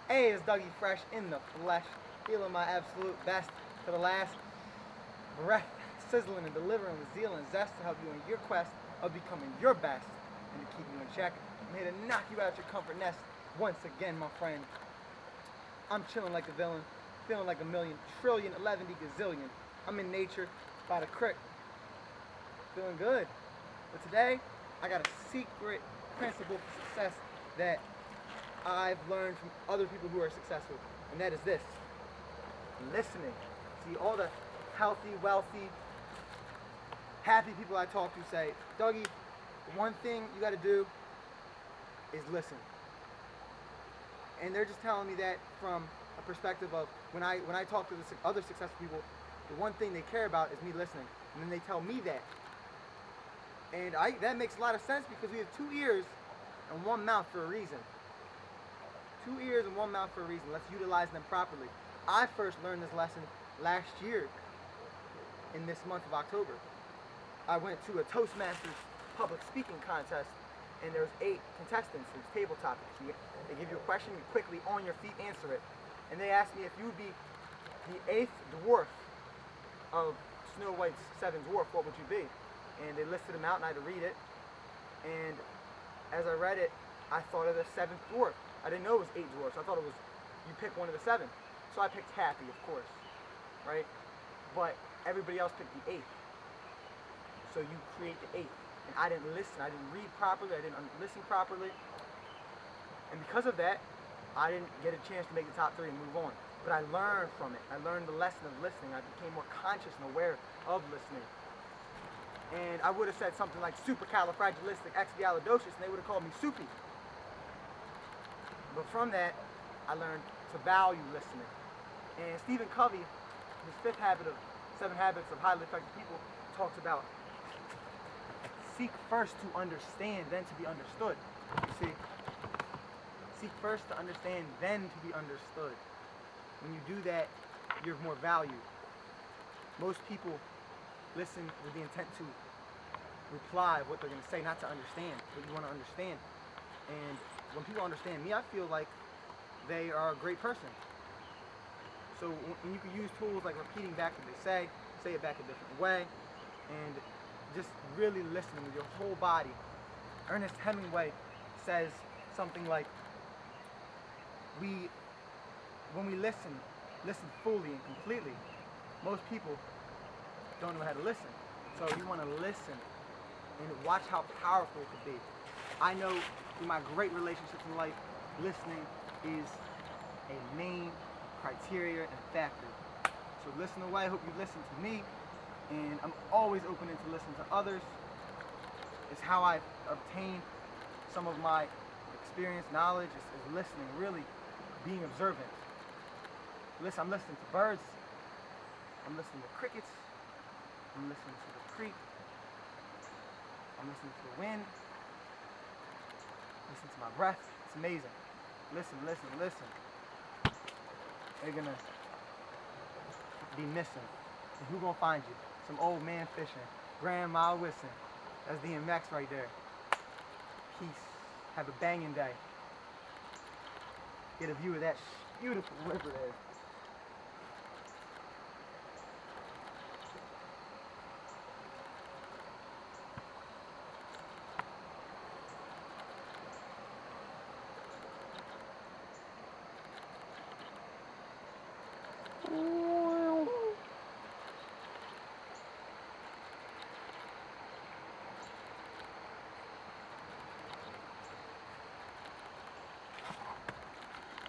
Hey, it's Dougie Fresh in the flesh, feeling my absolute best to the last breath, sizzling and delivering with zeal and zest to help you in your quest of becoming your best and to keep you in check. I'm here to knock you out your comfort nest once again, my friend. I'm chilling like a villain, feeling like a million, trillion, 11 gazillion. I'm in nature by the crick, feeling good. But today, I got a secret principle for success that I've learned from other people who are successful, and that is this: listening. See, all the healthy, wealthy, happy people I talk to say, Dougie, one thing you got to do is listen. And they're just telling me that from a perspective of when I talk to the other successful people, the one thing they care about is me listening, and then they tell me that, and that makes a lot of sense because we have two ears and one mouth for a reason. Two ears and one mouth for a reason. Let's utilize them properly. I first learned this lesson last year in this month of October. I went to a Toastmasters public speaking contest, and there was 8 contestants. It was table topics. They give you a question, you quickly on your feet answer it. And they asked me if you would be the 8th dwarf of Snow White's 7th dwarf, what would you be? And they listed them out, and I had to read it. And as I read it, I thought of the 7th dwarf. I didn't know it was 8 dwarfs. I thought it was you pick one of the 7. So I picked Happy, of course, right? But everybody else picked the 8th. So you create the 8th. And I didn't listen. I didn't read properly. I didn't listen properly. And because of that, I didn't get a chance to make the top 3 and move on. But I learned from it. I learned the lesson of listening. I became more conscious and aware of listening. And I would have said something like supercalifragilisticexpialidocious, and they would have called me Soupy. But from that, I learned to value listening. And Stephen Covey, his 5th habit of 7 habits of highly effective people, talks about seek first to understand, then to be understood. You see, seek first to understand, then to be understood. When you do that, you're more valued. Most people listen with the intent to reply of what they're going to say, not to understand what you want to understand. And when people understand me, I feel like they are a great person. So when you can use tools like repeating back what they say it back a different way, and just really listening with your whole body. Ernest Hemingway says something like, when we listen fully and completely. Most people don't know how to listen. So you want to listen and watch how powerful it could be. I know through my great relationships in life, listening is a main criteria and factor. So listen away. I hope you listen to me, and I'm always open to listen to others. It's how I obtain some of my experience, knowledge, is listening, really being observant. Listen, I'm listening to birds. I'm listening to crickets. I'm listening to the creek. I'm listening to the wind. Listen to my breath. It's amazing. Listen, listen, listen. They're gonna be missing. And who gonna find you? Some old man fishing. Grandma whistling. That's DMX right there. Peace. Have a banging day. Get a view of that beautiful river there.